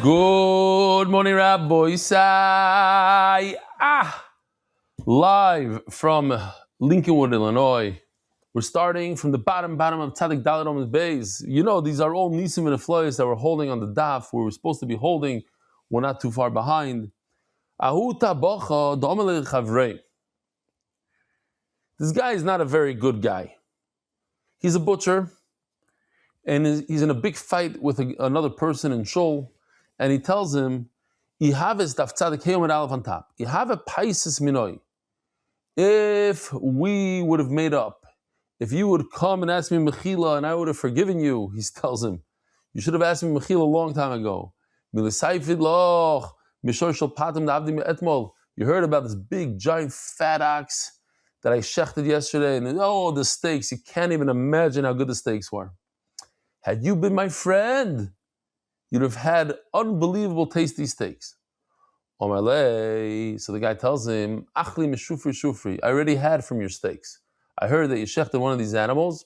Good morning, Rabbi Isai. Live from Lincolnwood, Illinois. We're starting from the bottom of Tzadik Dalet Amud Beis. You know, these are all Nisim and Eflois that we're holding on the daf where we're supposed to be holding. We're not too far behind. This guy is not a very good guy. He's a butcher, and he's in a big fight with another person in Shul, and he tells him, "Ihaves daf tzadik heyom aleph on top. Ihave paisis minoi. If we would have made up, if you would come and ask me mechila, and I would have forgiven you," he tells him, "you should have asked me mechila a long time ago. You heard about this big giant fat ox that I shechted yesterday, and the steaks, you can't even imagine how good the steaks were. Had you been my friend, you'd have had unbelievable tasty steaks." So the guy tells him, "Achli meshufri shufri, I already had from your steaks. I heard that you shechted one of these animals,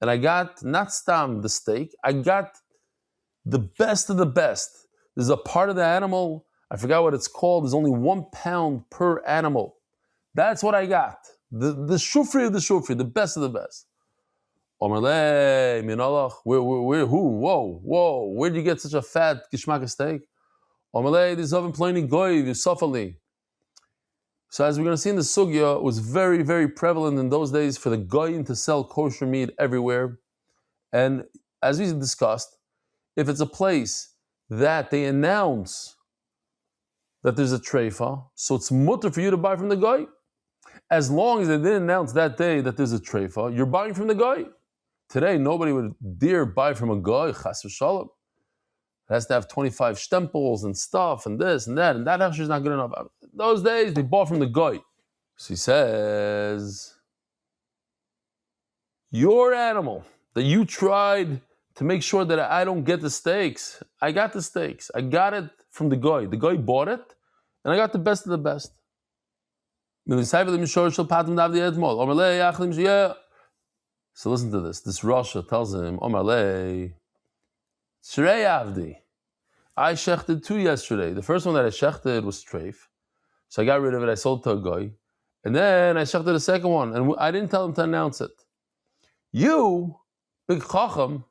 and I got not stam the steak, I got the best of the best. There's a part of the animal, I forgot what it's called, there's only 1 pound per animal. That's what I got. The shufri of the shufri, the best of the best." Omerlei, minalach, who? Whoa, where did you get such a fat gishmak steak? Omerlei, this oven pliny goy, visofali. So as we're going to see in the sugya, it was very, very prevalent in those days for the goyim to sell kosher meat everywhere. And as we discussed, if it's a place that they announce that there's a treifa, so it's mutter for you to buy from the goy. As long as they didn't announce that day that there's a treifa, you're buying from the goy. Today, nobody would dare buy from a goy, chas v'shalom. It has to have 25 stempels and stuff and this and that actually is not good enough. Those days, they bought from the goy. So he says, your animal that you tried to make sure that I don't get the steaks, I got the steaks. I got it from the goy. The goy bought it, and I got the best of the best. So listen to this. This Rasha tells him, Omarlei, Shrei Avdi, I shechted 2 yesterday. The first one that I shechted was treif. So I got rid of it, I sold to a guy. And then I shechted the second one, and I didn't tell him to announce it. You, big chacham,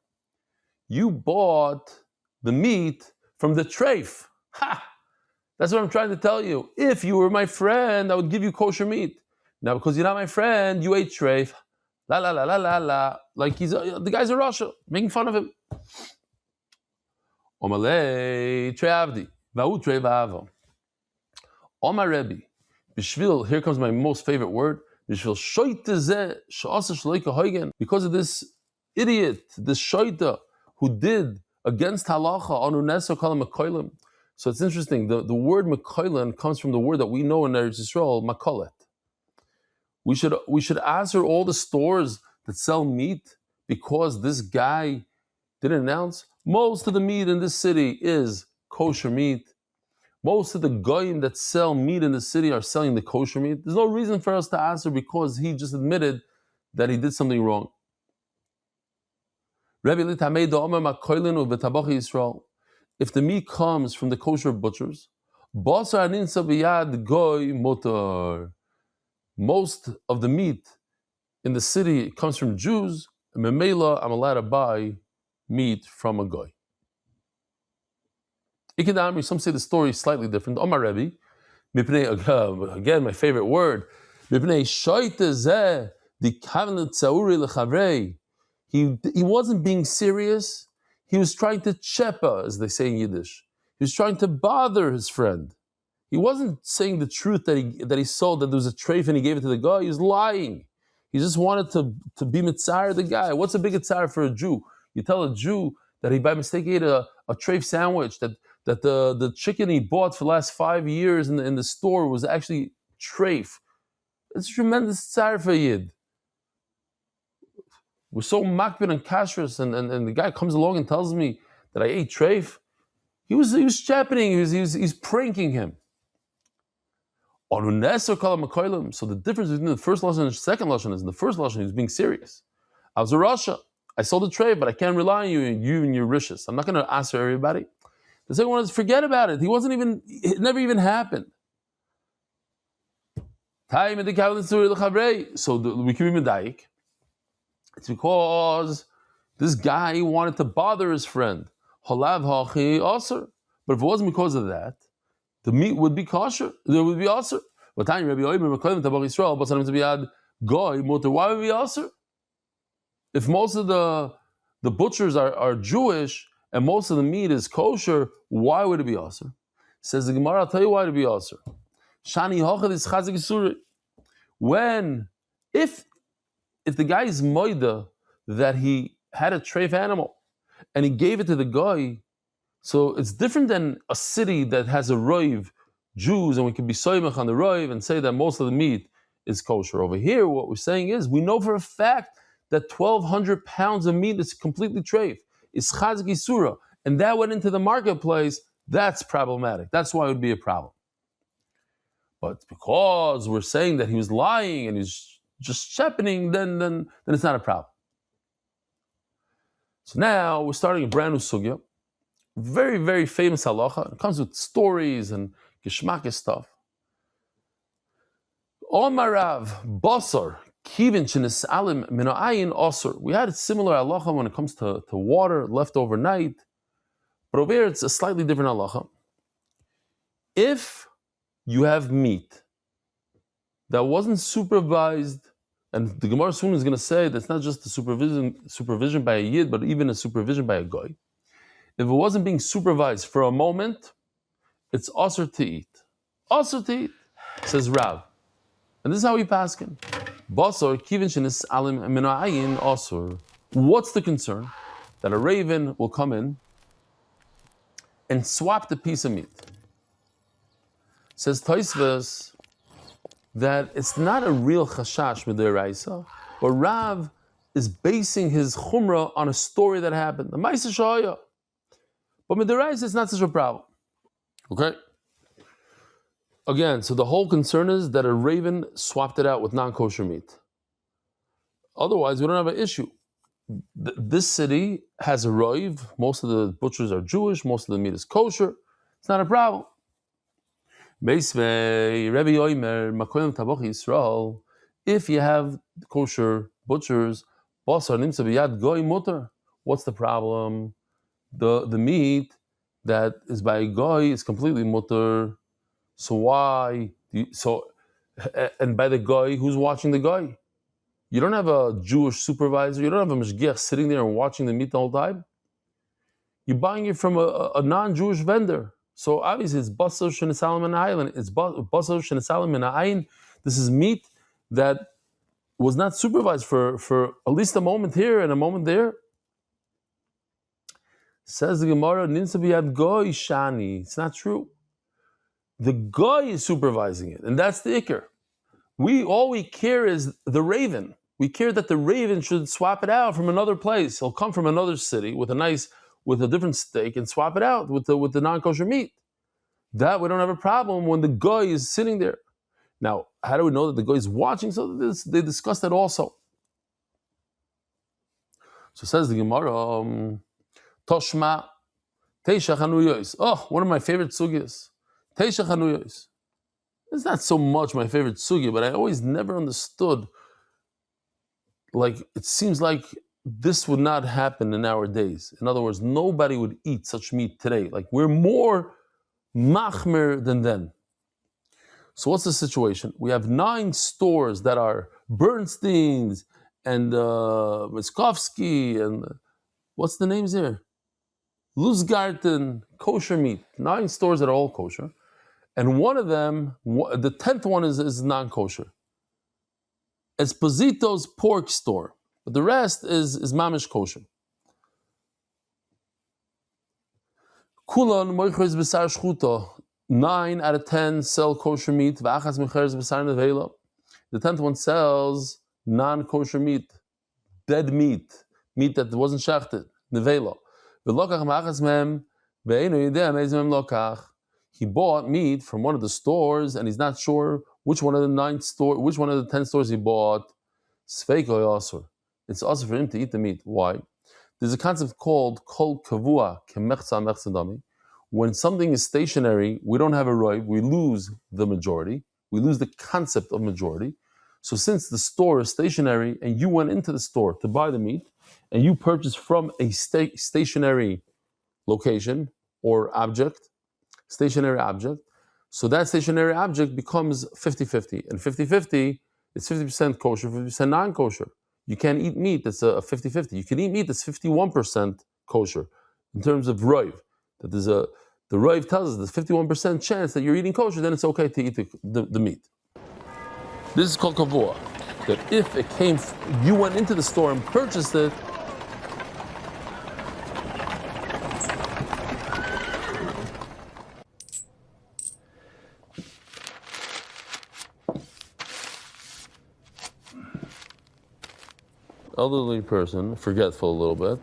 you bought the meat from the treif. Ha! That's what I'm trying to tell you. If you were my friend, I would give you kosher meat. Now, because you're not my friend, you ate treif. La la la la la la. Like the guy's a Russia, making fun of him. Omalei treavdi, va'u trevavo. Omar Rebbe, b'shvil. Here comes my most favorite word. B'shvil shoyte zeh she'asa shloika hoigen. Because of this idiot, this shoyta who did against halacha on uneso kalam mekolim. So it's interesting. The word mekolim comes from the word that we know in Eretz Yisrael, makolet. We should answer all the stores that sell meat because this guy didn't announce. Most of the meat in this city is kosher meat. Most of the goyim that sell meat in the city are selling the kosher meat. There's no reason for us to answer because he just admitted that he did something wrong. If the meat comes from the kosher butchers, most of the meat in the city comes from Jews, and memela, I'm allowed to buy meat from a goy. Ikidamri, some say the story is slightly different. Omar Rebbe, again, my favorite word. He wasn't being serious. He was trying to chepa, as they say in Yiddish. He was trying to bother his friend. He wasn't saying the truth that he sold, that there was a treif and he gave it to the guy. He was lying. He just wanted to be mitzar the guy. What's a big mitzar for a Jew? You tell a Jew that he by mistake ate a treif sandwich, that the chicken he bought for the last 5 years in the store was actually treif. It's a tremendous tsar for a Yid. We're so makbid and kashrus, and the guy comes along and tells me that I ate treif. He was chapening, he's pranking him. So the difference between the first lashon and the second lashon is in the first lashon he was being serious. I was a Rasha. I sold the trade, but I can't rely on you and your riches. I'm not going to answer everybody. The second one is forget about it. It never even happened. So we can be medayik. It's because this guy wanted to bother his friend. Halav hachi aser. But if it wasn't because of that, the meat would be kosher. It would be aser. Why would it be aser? If most of the butchers are Jewish and most of the meat is kosher, why would it be aser? Says the Gemara, I'll tell you why it would be aser. Shani hochad is chazik isuri. If the guy is moida that he had a treif animal and he gave it to the guy, so it's different than a city that has a roiv, Jews, and we can be soymach on the roiv and say that most of the meat is kosher. Over here, what we're saying is we know for a fact that 1,200 pounds of meat is completely treif. It's chazik isura, and that went into the marketplace. That's problematic. That's why it would be a problem. But because we're saying that he was lying and he's just shepening, then it's not a problem. So now we're starting a brand new sugya, very, very famous halacha. It comes with stories and geschmack stuff. Omarav basar kivin shenisalim minoayin osur. We had a similar halacha when it comes to water left overnight, but over here it's a slightly different halacha. If you have meat that wasn't supervised, and the Gemara soon is going to say that's not just the supervision by a yid, but even a supervision by a goy. If it wasn't being supervised for a moment, it's asur to eat. Asur to eat, says Rav. And this is how we paskin. Basar kivin shenis alim minoayin asur. What's the concern? That a raven will come in and swap the piece of meat. Says Tosfos that it's not a real chashash midiraisa, but Rav is basing his chumrah on a story that happened. The Ma'aseh Shaya. But midiraisa is not such a problem. Okay? Again, so the whole concern is that a raven swapped it out with non-kosher meat. Otherwise, we don't have an issue. This city has a roiv. Most of the butchers are Jewish. Most of the meat is kosher. It's not a problem. If you have kosher butchers, what's the problem? The meat that is by a goy is completely mutter. So why? And by the goy, who's watching the goy? You don't have a Jewish supervisor. You don't have a mishgiach sitting there and watching the meat the whole time. You're buying it from a non-Jewish vendor. So obviously it's basar shenesalim min ha'ayin. It's basar shenesalim min ha'ayin. This is meat that was not supervised for at least a moment here and a moment there. Says the Gemara, Ninsa biyad goy shani. It's not true. The goy is supervising it, and that's the ikar. All we care is the raven. We care that the raven should swap it out from another place. He'll come from another city with a different steak and swap it out with the non-kosher meat. That we don't have a problem when the guy is sitting there. Now, how do we know that the guy is watching? So they discussed that also. So says the Gemara, Toshma, Teisha Chanuyos. Oh, one of my favorite sugyas. Teisha Chanuyos. It's not so much my favorite sugya, but I always never understood. Like, it seems like this would not happen in our days. In other words, nobody would eat such meat today. Like, we're more machmer than then. So what's the situation? We have 9 stores that are Bernstein's and Miskovsky and what's the names here? Luzgarten, kosher meat. 9 stores that are all kosher. And one of them, the 10th one is non-kosher. Esposito's pork store. But the rest is mamish kosher. Kulon moichres b'sar shchuto. 9 out of 10 sell kosher meat. V'achas mecheres b'sar nevela. The 10th one sells non-kosher meat, dead meat that wasn't shachted, nevela. V'lokach ma'achas mem ve'einu yideh meiz mem lokach. He bought meat from one of the stores, and he's not sure which one of the 10 stores he bought. Sveiko asur. It's also for him to eat the meat. Why? There's a concept called kol kavua kemechza mechza dami. When something is stationary, we don't have a roiv, we lose the majority. We lose the concept of majority. So since the store is stationary and you went into the store to buy the meat and you purchased from a stationary location or object, stationary object, so that stationary object becomes 50-50. And 50-50, it's 50% kosher, 50% non-kosher. You can't eat meat that's a 50-50. You can eat meat that's 51% kosher in terms of roiv. That there's the roiv tells us there's 51% chance that you're eating kosher, then it's okay to eat the meat. This is called kavua. That if it came, you went into the store and purchased it, elderly person, forgetful a little bit.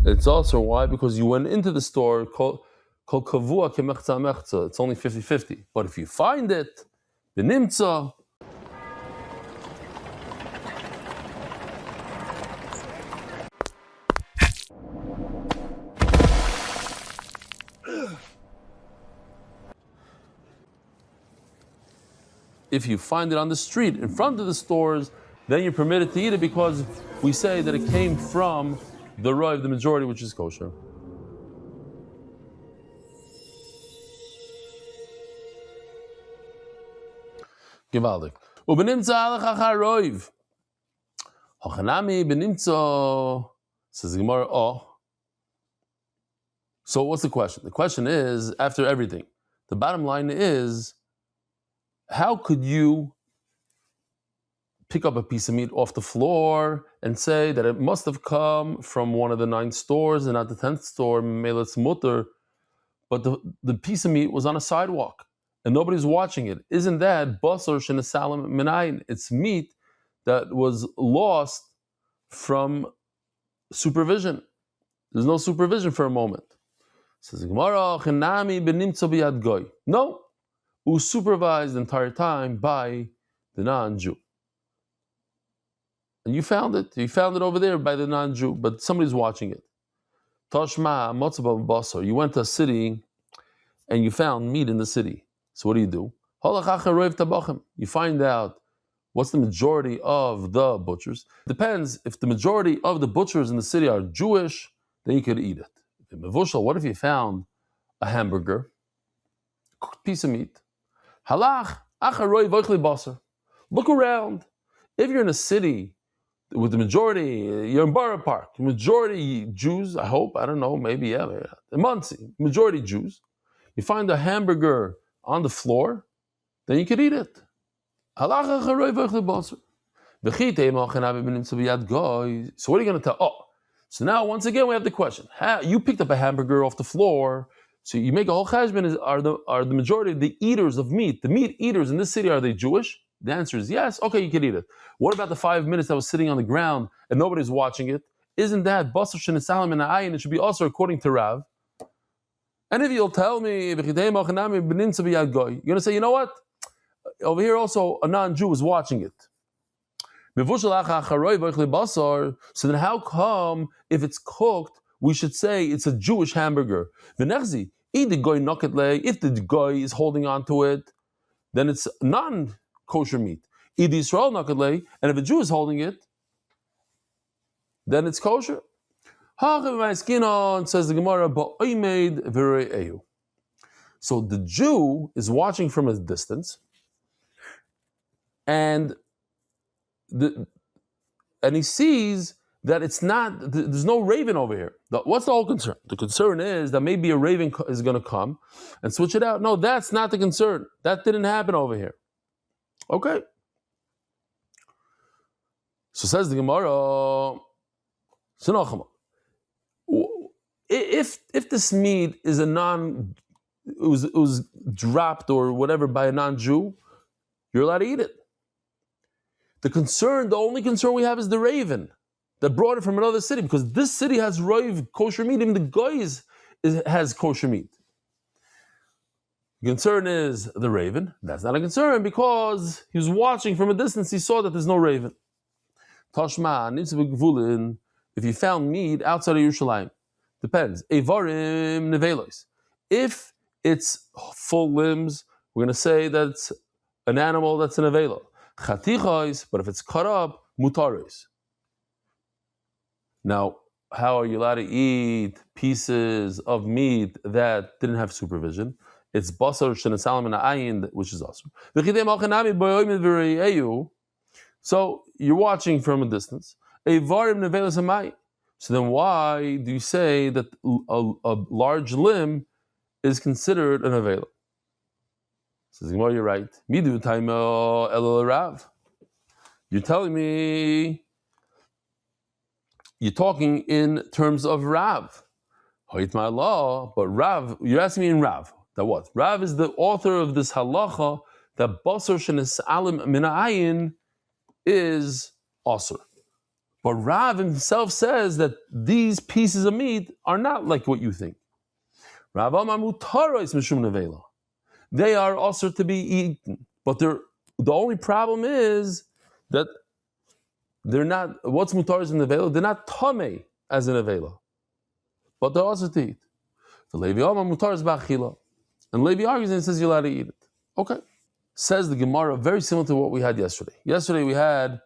It's also why, because you went into the store, called kavua kemechza mechza, it's only 50-50. But if you find it, benimtza, if you find it on the street in front of the stores, then you're permitted to eat it because we say that it came from the roiv, the majority, which is kosher. Gewaldig. Ubenimtza alech achar roiv. Hochanami benimtza. Says the Gemara, oh. So what's the question? The question is, after everything, the bottom line is, how could you pick up a piece of meat off the floor and say that it must have come from one of the 9 stores and not the 10th store, Meletz Mutter, but the piece of meat was on a sidewalk and nobody's watching it? Isn't that basar shenesalam minayin? It's meat that was lost from supervision. There's no supervision for a moment. Says Gemara, "Chenami benimtza biyad goy." No, it was supervised the entire time by the non-Jew. And you found it over there by the non-Jew, but somebody's watching it. Tashma motzabah basar. You went to a city and you found meat in the city. So what do? You find out what's the majority of the butchers. Depends. If the majority of the butchers in the city are Jewish, then you could eat it. What if you found a hamburger, cooked piece of meat? Halach acharoi voichli basar. Look around. If you're in a city with the majority, you're in Borough Park, majority Jews, I hope, I don't know, maybe, yeah, in Muncie, majority Jews, you find a hamburger on the floor, then you could eat it. So what are you going to tell? Oh, so now once again we have the question. You picked up a hamburger off the floor, so you make a whole cheshbon. Are the majority of the eaters of meat, the meat eaters in this city, are they Jewish? The answer is yes. Okay, you can eat it. What about the 5 minutes that was sitting on the ground and nobody's watching it? Isn't that basar shenesalam minayin? It should be also according to Rav. And if you'll tell me, you're going to say, you know what? Over here also a non-Jew is watching it. So then how come if it's cooked, we should say it's a Jewish hamburger? If the guy is holding on to it, then it's non-kosher meat. And if a Jew is holding it, then it's kosher. Says the Gemara, so the Jew is watching from a distance, and he sees that it's not, there's no raven over here. What's the whole concern? The concern is that maybe a raven is going to come and switch it out. No, that's not the concern. That didn't happen over here. Okay. So says the Gemara, if this meat is it was dropped or whatever by a non-Jew, you're allowed to eat it. The only concern we have is the raven. that brought it from another city, because this city has roiv kosher meat, even the guys has kosher meat. The concern is the raven. That's not a concern because he was watching from a distance, he saw that there's no raven. Tashma, if you found meat outside of Yerushalayim, depends. Evarim nevelos. If it's full limbs, we're going to say that's an animal that's an nevelo. Chatichos, but if it's cut up, mutaris. Now, how are you allowed to eat pieces of meat that didn't have supervision? It's basar shenesalam and ayin, which is awesome. So you're watching from a distance. So then why do you say that a large limb is considered an avela? Says, well, you're right. You're telling me, you're talking in terms of Rav. But Rav, you're asking me in Rav. That what? Rav is the author of this halacha that basar shenesalim min ayin is asur. But Rav himself says that these pieces of meat are not like what you think. Rav amar mutaros mishum nevela. They are asur to be eaten. But the only problem is that they're not, what's mutaros in nevela? They're not tamei as an nevela. But they're asur to eat. The Levi amar mutaros ba'achila. And Levi argues and says you're allowed to eat it. Okay. Says the Gemara, very similar to what we had yesterday. Yesterday we had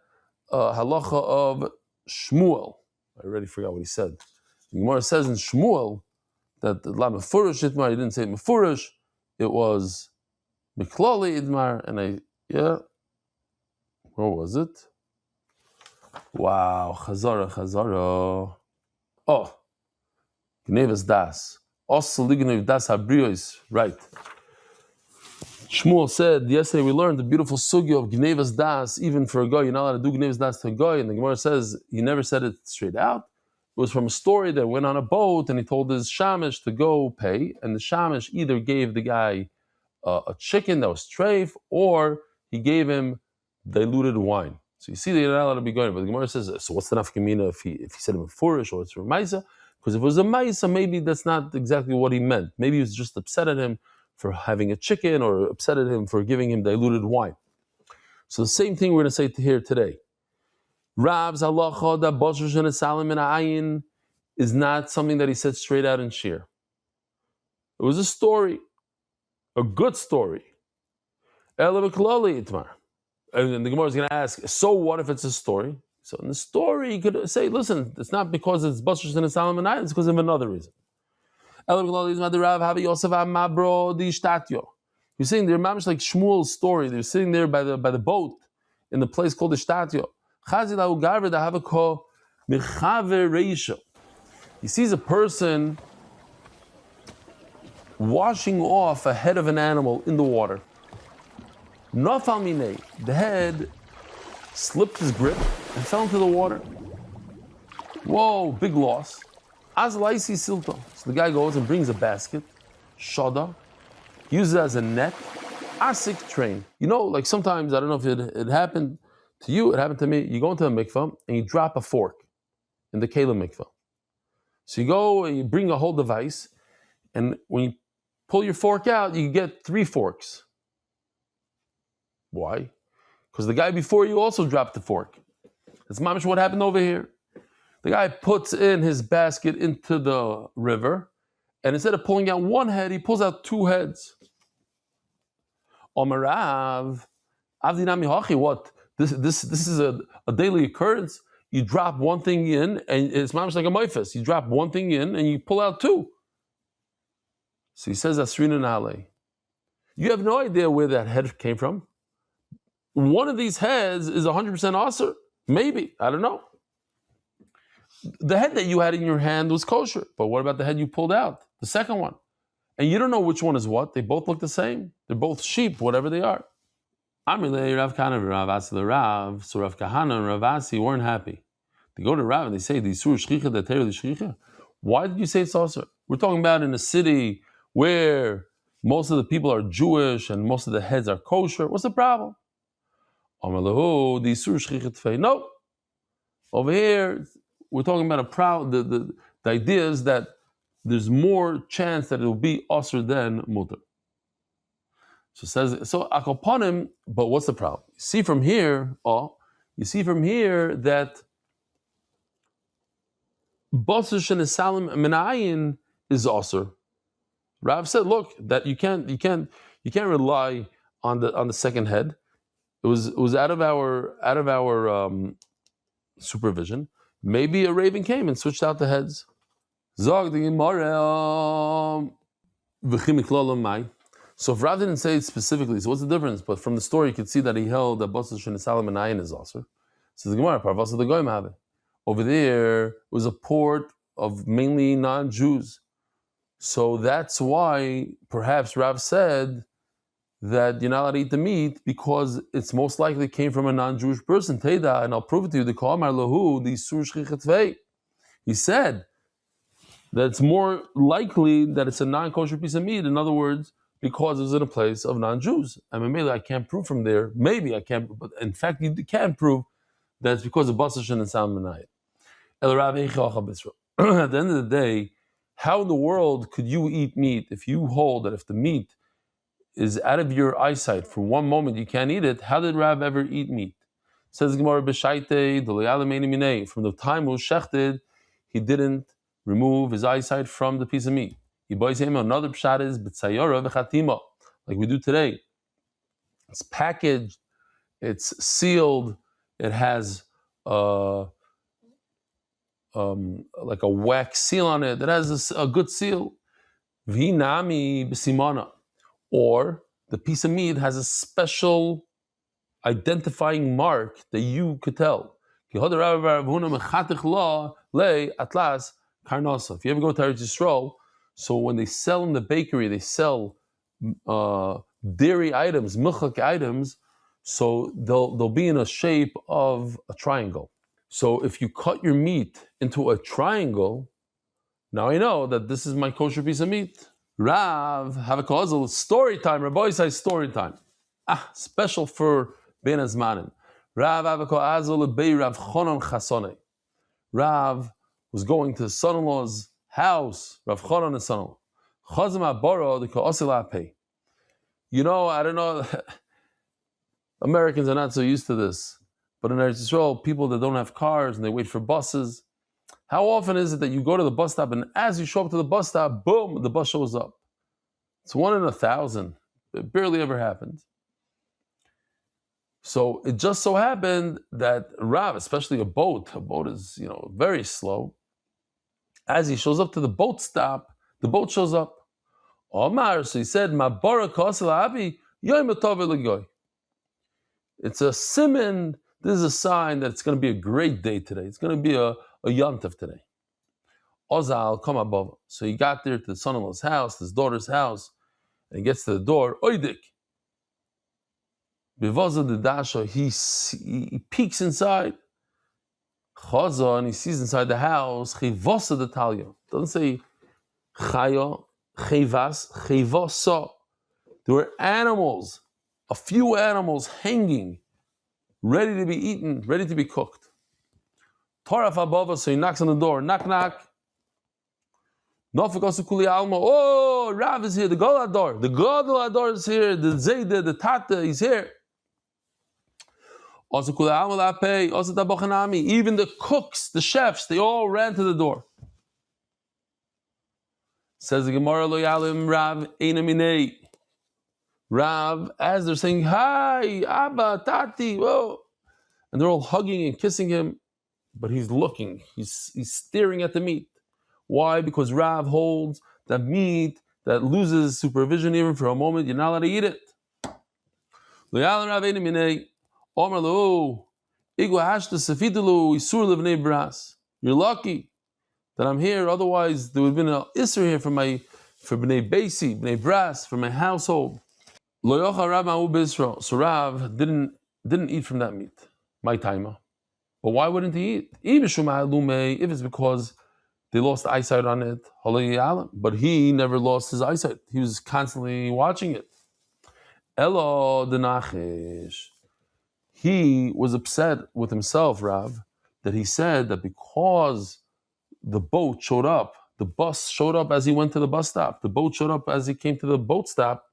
halacha of Shmuel. I already forgot what he said. The Gemara says in Shmuel that la mefurish itmar, he didn't say mefurish, it was miklali idmar, and where was it? Wow, Chazarah. Oh, Gnevas das. Also lignev das habrios, right. Shmuel said, yesterday we learned the beautiful sugya of Gnevas das, even for a guy, you're not allowed to do Gnevas das to a guy, and the Gemara says, he never said it straight out. It was from a story that went on a boat, and he told his shamish to go pay, and the shamish either gave the guy a chicken that was treif, or he gave him diluted wine. So you see that you're not allowed to be going, but the Gemara says, so what's the nafkamina if he said him a furish, or it's for Maisa? Because if it was a Maisa, maybe that's not exactly what he meant. Maybe he was just upset at him for having a chicken, or upset at him for giving him diluted wine. So the same thing we're going to say here today. Rav's halacha da basar shenesalim min ayin is not something that he said straight out in shir. It was a story, a good story. And the Gemara is going to ask, so what if it's a story? So in the story, you could say, listen, it's not because it's basar shenesalim min ayin, it's because of another reason. You're saying they're mamish like Shmuel's story. They're sitting there by the boat in the place called the Shtatyo. He sees a person washing off a head of an animal in the water. The head slipped his grip and fell into the water. Whoa, big loss. Azlaisi silto. So the guy goes and brings a basket, shada, uses it as a net, asik train. You know, like sometimes, I don't know if it happened to you, it happened to me, you go into a mikvah and you drop a fork in the kelim mikvah. So you go and you bring a whole device, and when you pull your fork out, you get 3 forks. Why? Because the guy before you also dropped the fork. That's mamish what happened over here. The guy puts in his basket into the river, and instead of pulling out one head, he pulls out 2 heads. Omarav, Avdinami Hachi, what? This is a daily occurrence. You drop one thing in, and it's mamish like a moifes. You drop one thing in, and you pull out 2. So he says, Asrina Nale. You have no idea where that head came from. One of these heads is 100% asur. Maybe, I don't know. The head that you had in your hand was kosher, but what about the head you pulled out? The second one. And you don't know which one is what. They both look the same. They're both sheep, whatever they are. Amrile, Rav Kahana, Rav Asi, Rav. So Rav Kahana and Rav Asi weren't happy. They go to Rav and they say, why did you say it's asur? We're talking about in a city where most of the people are Jewish and most of the heads are kosher. What's the problem? No. Over here, we're talking about a proud. The idea is that there's more chance that it will be usher than mutter. So it says so akoponim. But what's the problem? You see from here that basar shenesalim minayin is usher. Rav said, look, that you can't rely on the second head. It was out of our supervision. Maybe a raven came and switched out the heads. Zog the Gemara. So if Rav didn't say it specifically, so what's the difference? But from the story, you could see that he held that basar shenesalim minayin is also. So the Gemara, parvasa the goyim have it. Over there was a port of mainly non-Jews. So that's why perhaps Rav said that you're not allowed to eat the meat because it's most likely came from a non-Jewish person. Teda, and I'll prove it to you. The Ka'amar Lahu, the Sur Shchichatvei. He said that it's more likely that it's a non-kosher piece of meat. In other words, because it's in a place of non-Jews. I mean, maybe I can't prove from there. Maybe I can't, but in fact, you can prove that it's because of basar shenesalim minayin. At the end of the day, how in the world could you eat meat if you hold that if the meat is out of your eyesight for one moment you can't eat it? How did Rav ever eat meat? Says Gemara b'shaitei minei. From the time it was shechted, he didn't remove his eyesight from the piece of meat. Another pshat is b'tzayora v'chatima, like we do today. It's packaged, it's sealed, it has like a wax seal on it that has a good seal. V'hinami b'simana, or the piece of meat has a special identifying mark that you could tell. If you ever go to Eretz Yisrael, so when they sell in the bakery, they sell dairy items, milchak items, so they'll be in a shape of a triangle. So if you cut your meat into a triangle, now I know that this is my kosher piece of meat. Rav, have a causal story time. Rabbi says story time. Special for Ben Azmanim. Rav have a causal bei Rav Chonon Chasone. Rav was going to his son-in-law's house. Rav Chonon his son-in-law. Chazam aboro the kaosil pay. You know, I don't know. Americans are not so used to this. But in Eretz Yisrael, people that don't have cars and they wait for buses, how often is it that you go to the bus stop and as you show up to the bus stop, boom, the bus shows up? It's 1 in 1,000. It barely ever happens. So it just so happened that Rav, especially a boat is, very slow. As he shows up to the boat stop, the boat shows up. Omar, so he said, Ma barak abi yoim tov legoy. It's a siman. This is a sign that it's going to be a great day today. It's going to be a yontif today. Ozal, come above. So he got there to the son-in-law's house, his daughter's house, and he gets to the door. Oidik. Bivaza the dasha, he peeks inside. Chaza, and he sees inside the house. Chivasa the talya. Doesn't say chaya, chivas, chivasa. There were animals, a few animals hanging, ready to be eaten, ready to be cooked. Taraf abava, so he knocks on the door. Knock, knock. Nafikasu kuli alma. Oh, Rav is here. The Golador. The Golador is here. The Zayde, the Tata, he's here. Also kuli alma la pay. Also tabachanami. Even the cooks, the chefs, they all ran to the door. Says the Gemara lo yalim Rav einaminei. Rav, as they're saying, hi, Abba, Tati, whoa. And they're all hugging and kissing him, but he's looking, he's staring at the meat. Why? Because Rav holds that meat that loses supervision even for a moment, you're not allowed to eat it. You're lucky that I'm here, otherwise there would have been an Isser here for Bnei Beisi, Bnei Bras, for my household. So Rav didn't eat from that meat, my timer. But why wouldn't he eat? If it's because they lost eyesight on it, but he never lost his eyesight. He was constantly watching it. Elo denachish. He was upset with himself, Rav, that he said that because the boat showed up, the bus showed up as he went to the bus stop, the boat showed up as he came to the boat stop,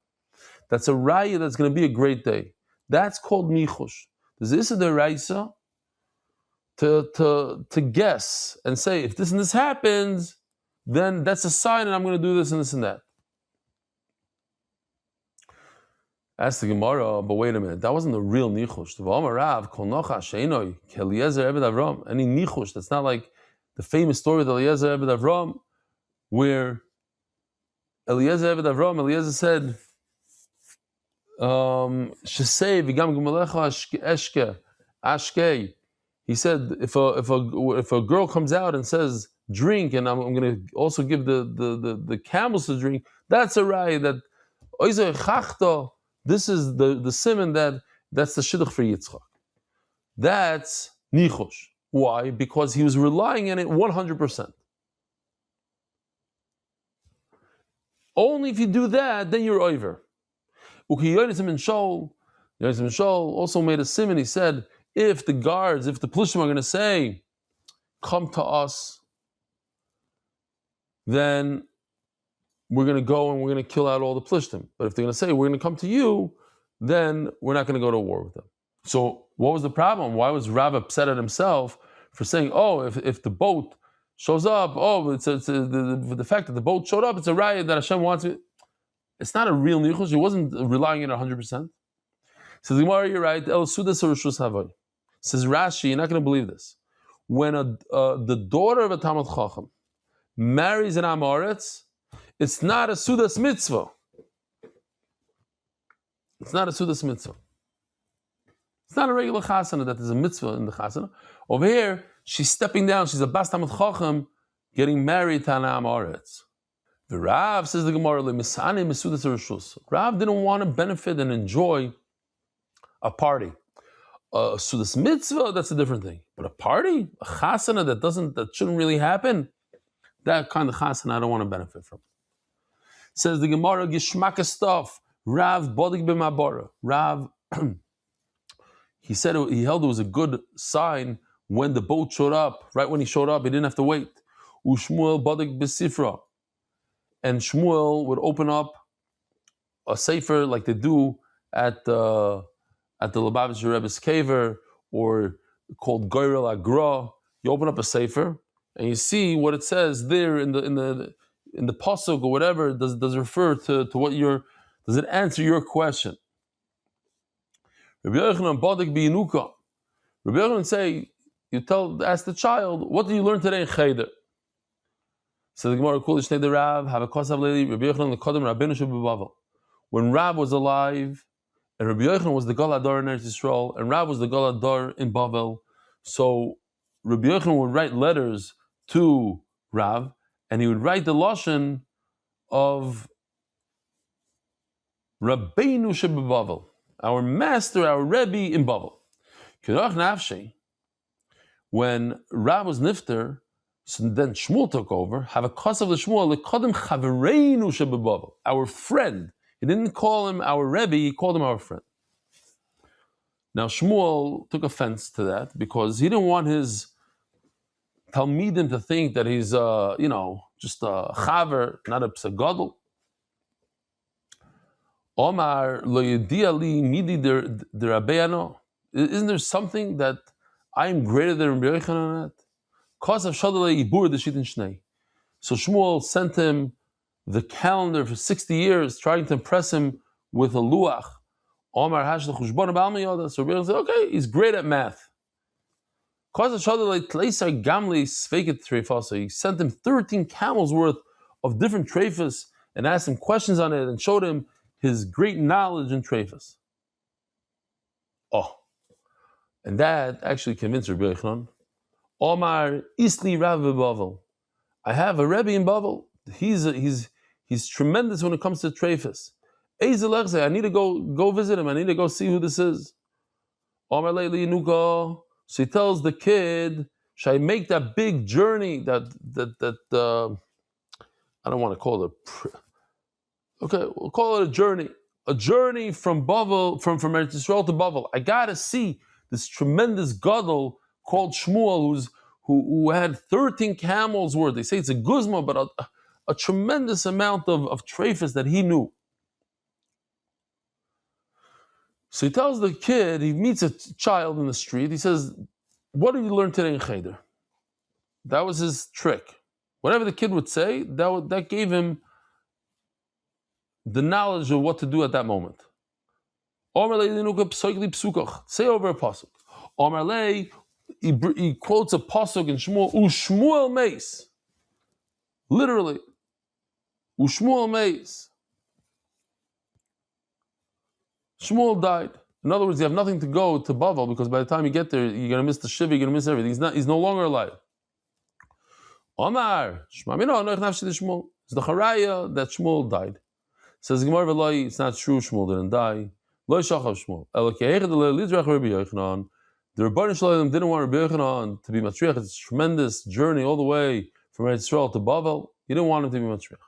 that's a raya that's going to be a great day. That's called nichush. This is the raisa to guess and say, if this and this happens, then that's a sign and I'm going to do this and this and that. Ask the Gemara, but wait a minute, that wasn't the real nichush. Any nichush, that's not like the famous story of Eliezer Ebed Avram, where Eliezer Ebed Avram, Eliezer said, he said, if a girl comes out and says, drink, and I'm going to also give the camels to drink, that's a raya that this is the simon that's the shidduch for Yitzchak. That's nichush. Why? Because he was relying on it 100%. Only if you do that, then you're over. Yonasim Shaul also made a simon. He said, if the Plishtim are going to say, come to us, then we're going to go and we're going to kill out all the Plishtim. But if they're going to say, we're going to come to you, then we're not going to go to war with them. So what was the problem? Why was Rav upset at himself for saying, oh, if the boat shows up, oh, the fact that the boat showed up, it's a riot that Hashem wants me. It's not a real nichush. He wasn't relying on it 100%. Says the Gemara, you're right. El Sudas Rishus Havai. Says Rashi, you're not going to believe this. When the daughter of a Talmid Chacham marries an Amoritz, it's not a Sudas mitzvah. It's not a Sudas mitzvah. It's not a regular chasana that there's a mitzvah in the chasana. Over here, she's stepping down. She's a Bas Talmid Chacham getting married to an Amoritz. The Rav, says the Gemara, Rav didn't want to benefit and enjoy a party. A Sudas mitzvah, that's a different thing. But a party, a chasana that shouldn't really happen, that kind of chasana I don't want to benefit from. Says the Gemara, Gishmaka stuff. Rav bodig b'mabara. Rav, he said he held it was a good sign when the boat showed up. Right when he showed up, he didn't have to wait. Ushmuel bodig b'sifra. And Shmuel would open up a sefer like they do at the Lubavitcher Rebbe's Kaver, or called Goyrel Agra. You open up a sefer and you see what it says there in the pasuk or whatever. Does it refer to what does it answer your question? Rabbi Yochanan Badik Biyinuka. Rabbi Yochanan say, ask the child, what did you learn today in Cheder? So the Gemara Kulish Neder Rav have a kosav lady Rabbi Yochanan L'Kodem Rabbeinu Shebebavel. When Rav was alive, and Rabbi Yochanan was the Galadar in Eretz Yisrael, and Rav was the Galadar in Bavel, so Rabbi Yochanan would write letters to Rav, and he would write the lashon of Rabbeinu Shebebavel, our master, our Rebbe in Bavel. Kedach Nafshi, when Rav was nifter, so then Shmuel took over. Have a cause of the Shmuel, L'Kodem Chavereinu Shebebavel, our friend. He didn't call him our Rebbe, he called him our friend. Now Shmuel took offense to that because he didn't want his Talmidim to think that he's just a chaver, not a psagadol. Omar lo yediya li midi der Rabbeinu. Isn't there something that I am greater than Rabbi Yochanan at? Cause of Shadalei Ibur the Shitin Shnei. So Shmuel sent him the calendar for 60 years, trying to impress him with a luach. Omar Hash the Chushbon Ba'al Miyoda. So Rabbi Yochanan said, okay, he's great at math. Cause of Shadalei Tleisar Gamli Sveiket Treifasa. He sent him 13 camels worth of different treifas and asked him questions on it and showed him his great knowledge in treifas. Oh, and that actually convinced Rabbi Yochanan. Omar Isli Rav Bavel. I have a Rebbe in Bavel. He's tremendous when it comes to treifas. I need to go visit him. I need to go see who this is. Omar Leili Nuka. So he tells the kid, should I make that big journey that I don't want to call it okay, we'll call it a journey from Bavel, from Eretz Yisrael to Bavel. I gotta see this tremendous gadol called Shmuel, who had 13 camels worth. They say it's a guzma, but a tremendous amount of treifas that he knew. So he tells the kid, he meets a child in the street, he says, what did you learn today in Cheder? That was his trick. Whatever the kid would say, that gave him the knowledge of what to do at that moment. Say over a pasuk. He quotes a pasuk in Shmuel, Ushmuel meis. Literally. Ushmuel meis. Shmuel died. In other words, you have nothing to go to Bavel because by the time you get there, you're going to miss the Shiva, you're going to miss everything. He's no longer alive. Omar, it's the Charaya that Shmuel died. Says the Gemara V'loi, it's not true, Shmuel didn't die. Loi shachav Shmuel. The Rebbeinu Shalom didn't want Rabbi Yochanan to be Matriach. It's a tremendous journey all the way from Eretz Yisrael to Bavel. He didn't want him to be Matriach.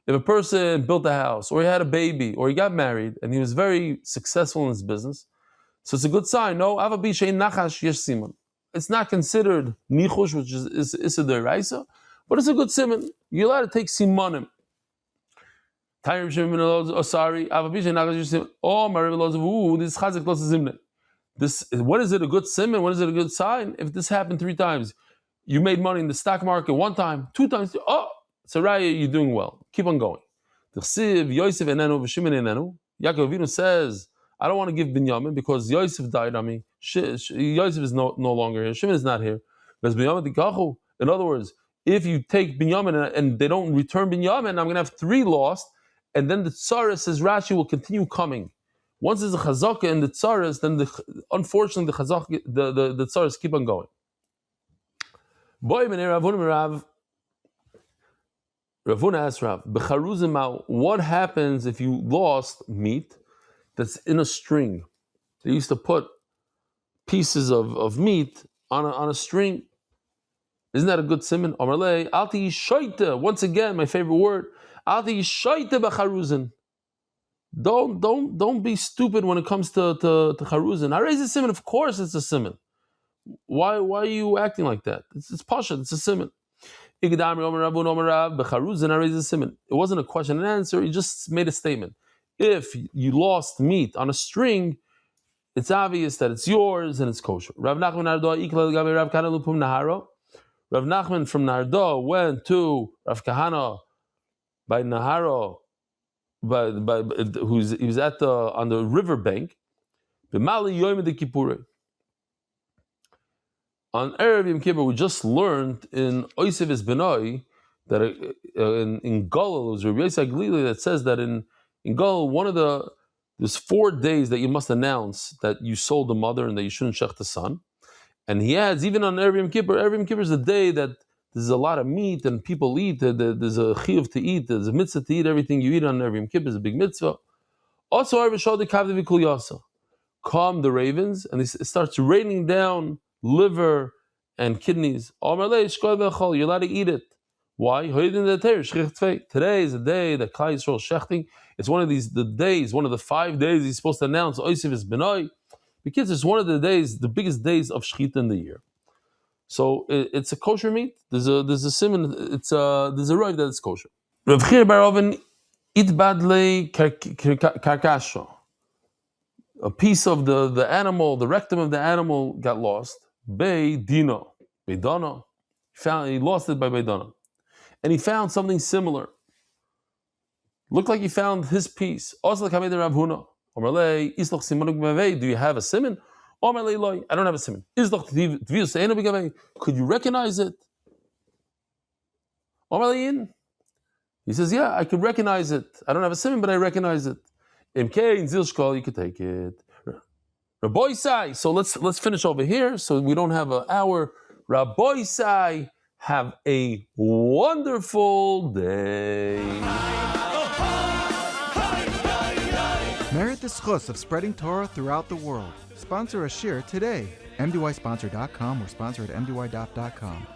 If a person built a house, or he had a baby, or he got married, and he was very successful in his business, so it's a good sign. No, it's not considered nichush, which is Issa D'Oraisa, but it's a good siman. You're allowed to take simanim. This, when is it a good siman? When is it a good sign? If this happened 3 times, you made money in the stock market 1 time, 2 times, it's a raya, you're doing well. Keep on going. Yaakov Avinu says, I don't want to give Binyamin because Yosef died on me. Yosef is no longer here. Shimon is not here. In other words, if you take Binyamin and they don't return Binyamin, I'm going to have 3 lost. And then the Tzaras, says Rashi, will continue coming. Once there's a Chazaka in the Tzaras, then unfortunately the Tzaras keep on going. Ravuna asked Rav, what happens if you lost meat that's in a string? They used to put pieces of meat on a string. Isn't that a good siman? Omarlei, alti yishoyte. Once again, my favorite word. Alti yishoyte b'charuzin. Don't be stupid when it comes to charuzin. I raise a siman. Of course, it's a siman. Why are you acting like that? It's pasha. It's a siman. It wasn't a question and answer. He just made a statement. If you lost meat on a string, it's obvious that it's yours and it's kosher. Rav Nachman from Nardo went to Rav Kahana by Naharo, he was on the riverbank. On Erev Yom Kippur, we just learned in Oisev es Benoi that in Galil, it was Rabbi Yosef Glili that says that in Galil, there's 4 days that you must announce that you sold the mother and that you shouldn't shech the son. And he adds, even on Erev Yom Kippur is the day that there's a lot of meat and people eat, there's a chiyuv to eat, there's a mitzvah to eat, everything you eat on Erev Yom Kippur is a big mitzvah. Also, Erev Shadi Kavdi V'Kul Yasa. Calm the ravens, and it starts raining down liver and kidneys. You're allowed to eat it. Why? Today is the day that Klal Yisrael shechting. It's one of the 5 days he's supposed to announce Oisev es Benoi, because it's one of the days, the biggest days of shechita in the year. So it's a kosher meat. There's a siman. There's a roiv that it's kosher. Rav Chir bar Oven itbadle karkasha. A piece of the animal, the rectum of the animal got lost. Beidana. He lost it by Beidana. And he found something similar. Looked like he found his piece. Also, like Hamid Rav Huna. Do you have a siman? I don't have a siman. Could you recognize it? He says, yeah, I could recognize it. I don't have a siman, but I recognize it. You could take it. Rabbi Sai. So let's finish over here so we don't have an hour. Rabbi Sai, have a wonderful day. Merit the schus of spreading Torah throughout the world. Sponsor a shir today. MDYsponsor.com or sponsor at MDY.com.